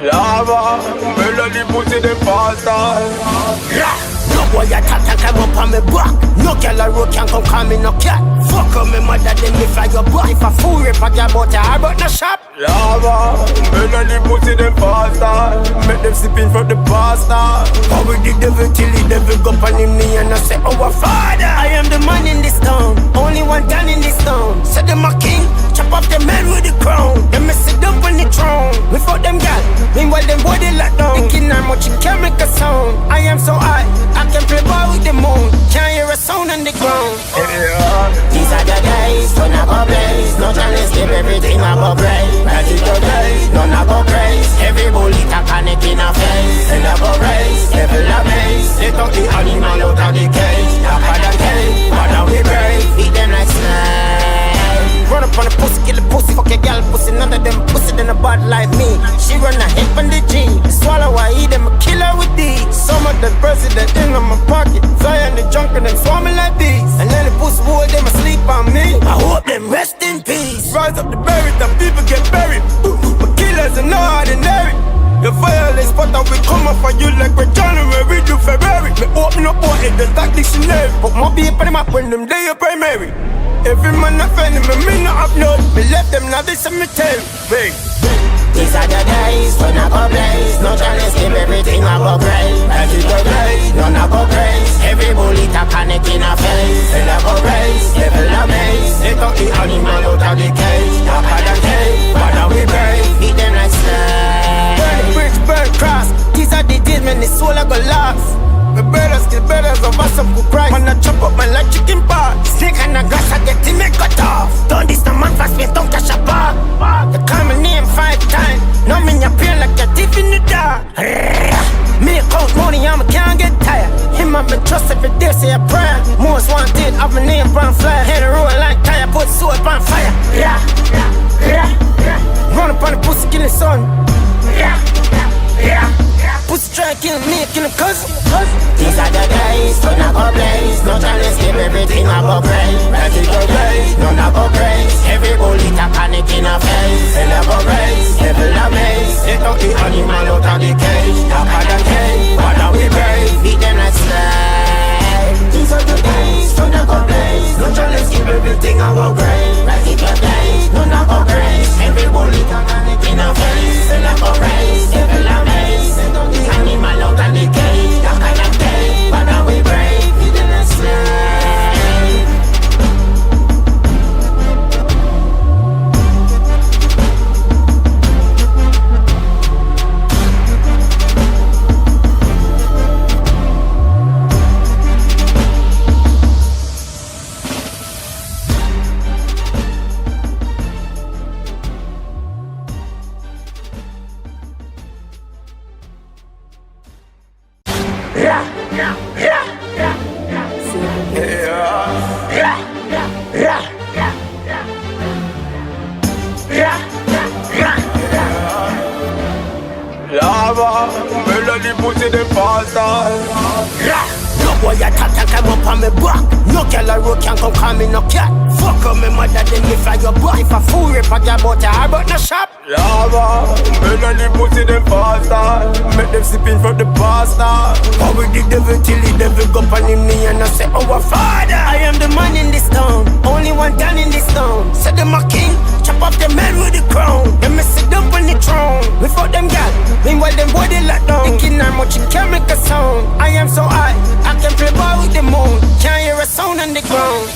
Lava, melody pussy the pasta. No boy attack come up on me back. No girl a road can come call me no cat. Fuck up me mother then me fly your back. If a fool rip a girl but I brought no shop. Lava, melody pussy the pasta. Make them sipping from the pasta. How we the devil till the devil go on me and I say our father. I am the man in this town, only one gun in this town. Say them a king, chop off the man with the crown. Them me sit up on the throne. We fuck them gal, meanwhile them boy they lock down. Thinking how much it can make a sound. I am so high, I can play ball with the moon. Can't hear a sound on the ground. These are the days when I go blaze. No chance give everything I go brave. Like it today, none I go praise. Every bullet I connect in a face. And I go race, devil a maze. They took the animal out of the cage. Darker than cage, but now we brave. Eat them like snake. Run up on the pussy, kill the pussy. Fuck your girl pussy, none of them pussy than a bad like me. She run a hip on the G. Swallow I eat them, a killer with these. Some of the president in on my pocket. Fly in the junk and them swarming like bees. And then the pussy boy, them asleep on me. I hope them rest in peace. Rise up the buried, the people get buried. But killers are not ordinary. The violence spot that we come up for you like we're January to February. Me open up all in the dark dictionary. Put my people in my when them day of primary. Every man offending me not upload. Me left them now this cemetery. Hey. These are the days when I go blaze. No chance give everything I go brave. Like it go blaze, none I go praise. Every bullet I connect in a face. And I go race, devil a maze. They took the animal out of the cage. Darker than cage, but now we brave. Beat them like slaves. Burn the bridge, burn cross. These are the days when the soul I go lost. The brothers kill brothers of us up who cry. Man I chop up man like chicken pot. Snake and a grass I get him make cut off. Don't this no man fast me don't catch a bar. They call my name 5 times. Now me your pain like a thief in the dark. Me count money I can't get tired. Him I been trust every day say a prayer. Most wanted of my name brown fly. Head a roll like tire put soap on fire. Run up on the pussy kill the sun. Pussy try to kill me, kill him cousin. These are the days when I go blaze. No chance give everything I go brave. Like it go blaze, none I go praise. Every bullet I connect in a face. And I go race, devil a maze. They took the animal out of the cage. Darker than cage, but now we brave. Beat them like slaves. These are the days when I go blaze. No chance give everything I go brave. Like it go blaze, none I go praise. Every bullet I connect in a face. And I go race, devil a maze. They took the animal out of the cage. Darker than cage, but now we brave. Beat them like slaves. Lava, melody pussy the pasta. No boy attack come up on me back. No girl a road can come call me no cat. Fuck up me mother then me fly your back. If a fool rip a girl but I brought no shop. Lava, melody pussy the pasta. Make them sipping from the pasta. How we the devil till the devil go on me and I say our father. I am the man in this town, only one gun in this town. Say them a king, chop off the man with the crown. Them me sit up on the throne. We fuck them gal, meanwhile them boy they lock down. Thinking how much it can make a sound. I am so high, I can play ball with the moon. Can't hear a sound on the ground.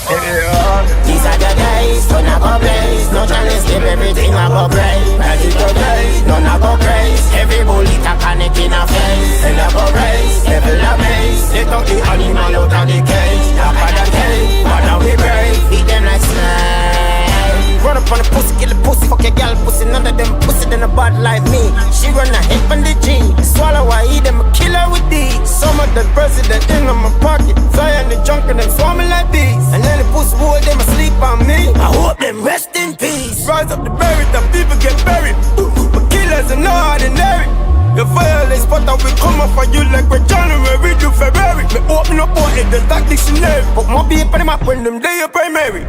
These are the days when I go blaze. No chance give everything I go brave. Like it go blaze, none I go praise. Every bullet I connect in a face. And I go race, devil a maze. They took the animal out of the cage. Darker than cage, but now we brave. Beat them like snake. Run up on the pussy, kill the pussy. Fuck your girl pussy, none of them pussy than a bad like me. She run a hip on the G. Swallow I eat them, a killer with these. Some of the president in on my pocket. Fly in the junk and them swarming like bees. And then the pussy boy, them asleep on me. I hope them rest in peace. Rise up the buried, the people get buried. But killers are not ordinary. The violence spot that we come up for you like we're January Ferrari. Me open up all the stock dictionary. But my people them up when them day a primary.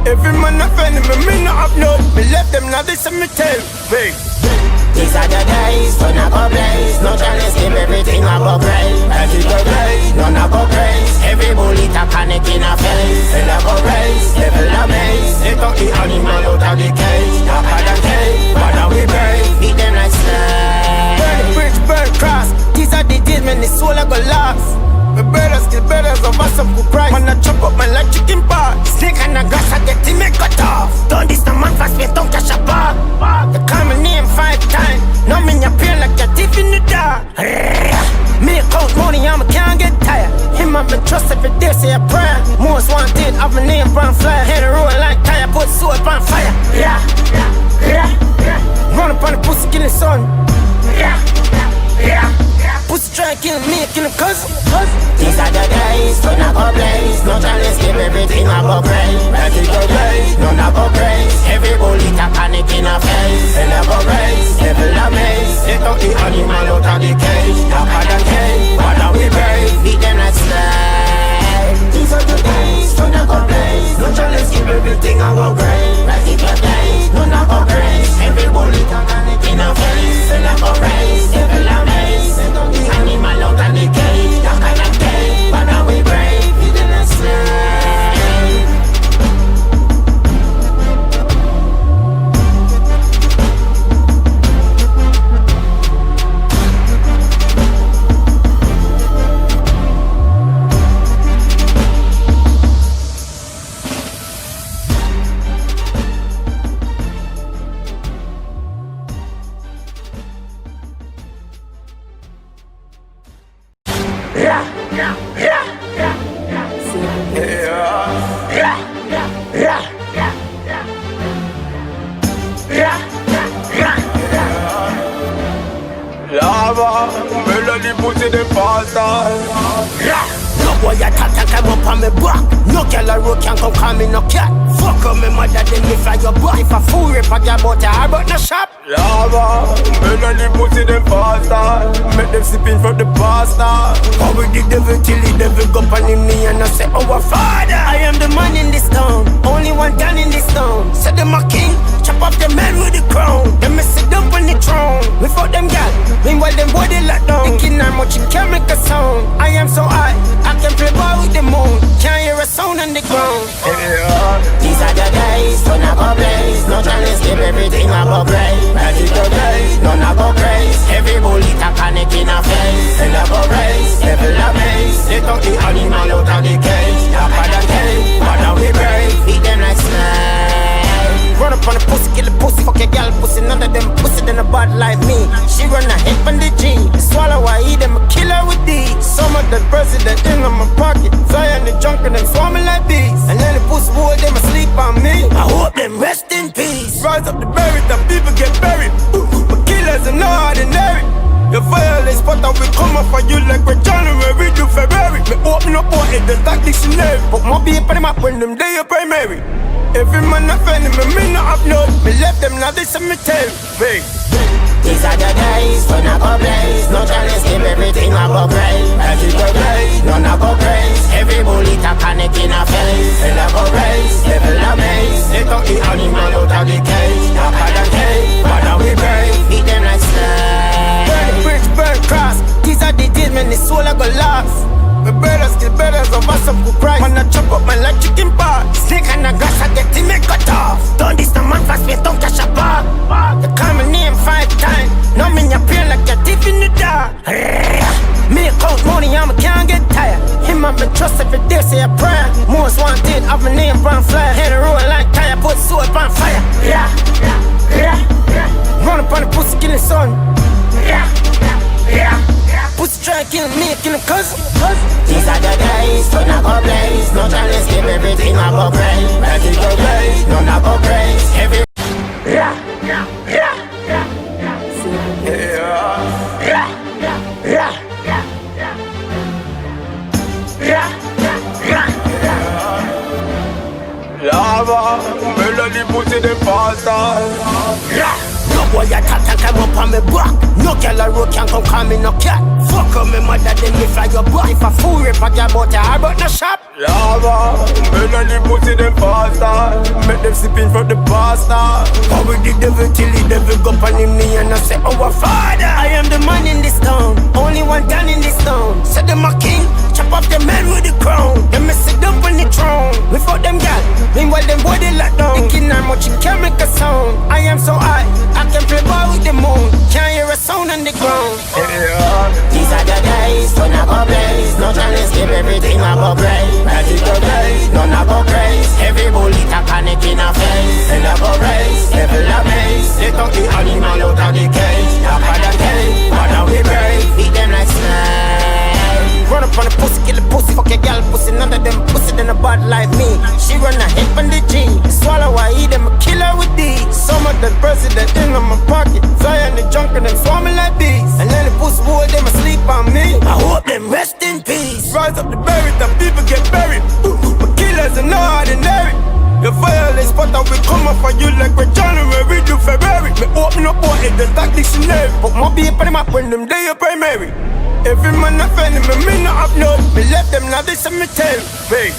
Every man a friend me not have none. Me left them now they cemetery. Hey. These are the days, turn up a blaze. No chance, keep everything up a praise. As it go blaze, none up a praise. Every bullet a panic in a face. Hell up a race, level a maze. They took the animal out of the cage. Darker than cave, but now we brave. Beat them like slaves. Burn the bridge, burn cross. These are the days when the soul a go lost. The brothers kill brothers of us up for Christ. Man, I chop up my like chicken pot. Snake and a grass, I get him make cut off. Don't this the man fast, don't catch a bar. You call my name 5 times. Now me your pain like a thief in the dark. Me count money, I can't get tired. Him I've been trust every day, say a prayer. Most wanted, of my name brown fly. Head roll like tire, put soap on fire. Run up on the pussy, kill the sun. Pussy try to kill me, kill him cousin. These are the days, turn up a blaze. No chance, keep everything up a praise. As it go blaze, none up a praise. Every bullet a panic in a face. Hell up a race, level a maze. They took the animal out of the cage. Darker than cave, but now we brave. Beat them like slaves. These are the days, turn up a blaze. No chance, keep everything up a praise. As it go blaze, none up a praise. Every bullet a panic in a face. Hell up a race, level a maze. They took the animal out of the cage. Darker than cave, but now we brave. Beat them like slaves. Lava, melody pussy the pasta. No boy a tat come up on me back. No girl a road can come call me no cat. Fuck up me mother then me fly your back. If a fool rip a girl but I but no shop. Lava, melody pussy the pasta. Make them sipping from the pasta. How we the devil till the devil go on me and I say our father. I am the man in this town, only one gun in this town. Say them a king, chop off the man with the crown. Them me sit down on the throne. Without them gal, meanwhile them body lock down. Thinking how much you can make a sound. I am so high, I can play ball with the moon. Can't hear a sound on the ground. These are the days, turn up a blaze. No chance, keep everything up a praise. As it go blaze, none up a praise. Every bullet a panic in a face. Hell up a race, level a maze. They took the animal out of the cage. Darker than cave, but now we brave. Beat them like slaves. Run up on the pussy, kill the pussy, fuck your gal pussy. None of them pussy than a bad like me. She run a hip on the G. Swallow I eat them, a killer with D. Some of the president in on my pocket. Fly on the junk and them swarming like bees. And then the pussy boy, them asleep on me. I hope them rest in peace. Rise up the buried, the people get buried. But killers are not ordinary. The violence, but we come up for you like we're January to February. Me open up all the stock dictionary. But my people them up when them day a primary. Every man a friend me not have none. Me left them now they cemetery. Hey. These are the days, turn up a blaze. No chance, keep everything up a praise. As it go blaze, none up a praise. Every bullet a panic in a face. hell up a race, level a maze. They took the animal out of the cage. Darker than cave, but now we brave. Beat them like slaves. Burn the bridge, burn cross. These are the days when the soul a go lost. The brothers kill brothers of us up for Christ. Man, I chop up my like chicken pot. Snake and a grass, I get him make cut off. Don't this the man fast, don't catch a bar. You call my name 5 times. Now me your pain like a thief in the dark. Me count money, I can't get tired. Him I've been trust every day, say a prayer. Most wanted, of my name brown fly. Head roll like tire, put soap on fire. Run up on the pussy, kill the sun. Pussy try to kill me, kill him cousin. These are the days, turn up a blaze. No chance, keep everything up a praise. As it go blaze, none up a praise. Every Lava, melody pussy the pasta. no boy a tat come up on me back. No girl a road can come call me no cat. Fuck up me mother then me fly your your boy. If a fool rip a girl but I brought no shop. Lava, men and the pussy them faster. Make them sipping from the pasta. How with the devil till the devil go on him knee and I say, our Father. I am the man in this town, only one gun in this town. Said them a king, chop off the man with the crown. Them me sit up on the throne. We fuck them gal, meanwhile them boy they lock down. Thinking how much you can make a sound. I am so high, I can play ball with the moon. Can't hear a sound on the ground. These are the days when I go blaze. No chance give everything I go praise. Magical days, none I go praise. Every bullet a panic in a face. And I go race, level a base. They took the animal out of the cage. Darker than cage, but now we brave. Beat them like snakes. Run up on the pussy, kill the pussy. Fuck a gal pussy, none of them pussy than a bad like me. She run a hip on the G. Swallow I eat them, a killer with these. Some of the president in on my pocket. Fly in the junk and them swarming like bees. And then the pussy boy, them asleep on me. I hope them rest in peace. Rise up the buried, the people get buried. But killers are not ordinary. The violence, but I will come up for you like we're January to February. Me open up all in the dark dictionary. But my people them up when them day are primary. Every man offending me not upload. Me left them now this cemetery. Hey.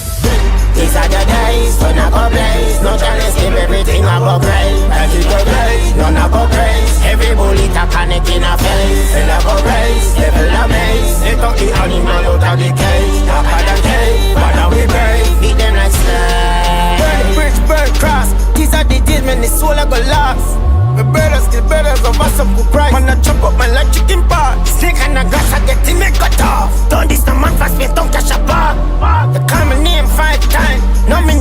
These are the days when I go blaze. No chance give everything I go praise. Magical days, none I go praise. Every bullet a panic in a face. And I go race, level a maze. They took the animal out of the cage. Darker than cage, but now we brave. Beat them like snakes. Burn the bridge, burn cross. These are the days when the soul I go lost. The brothers, the brothers of us up who cry. Man, I chop up my like chicken pot. Snake and a grass, I get him cut off. Don't this the man fast, me don't catch a bar. They call my name 5 times. No, me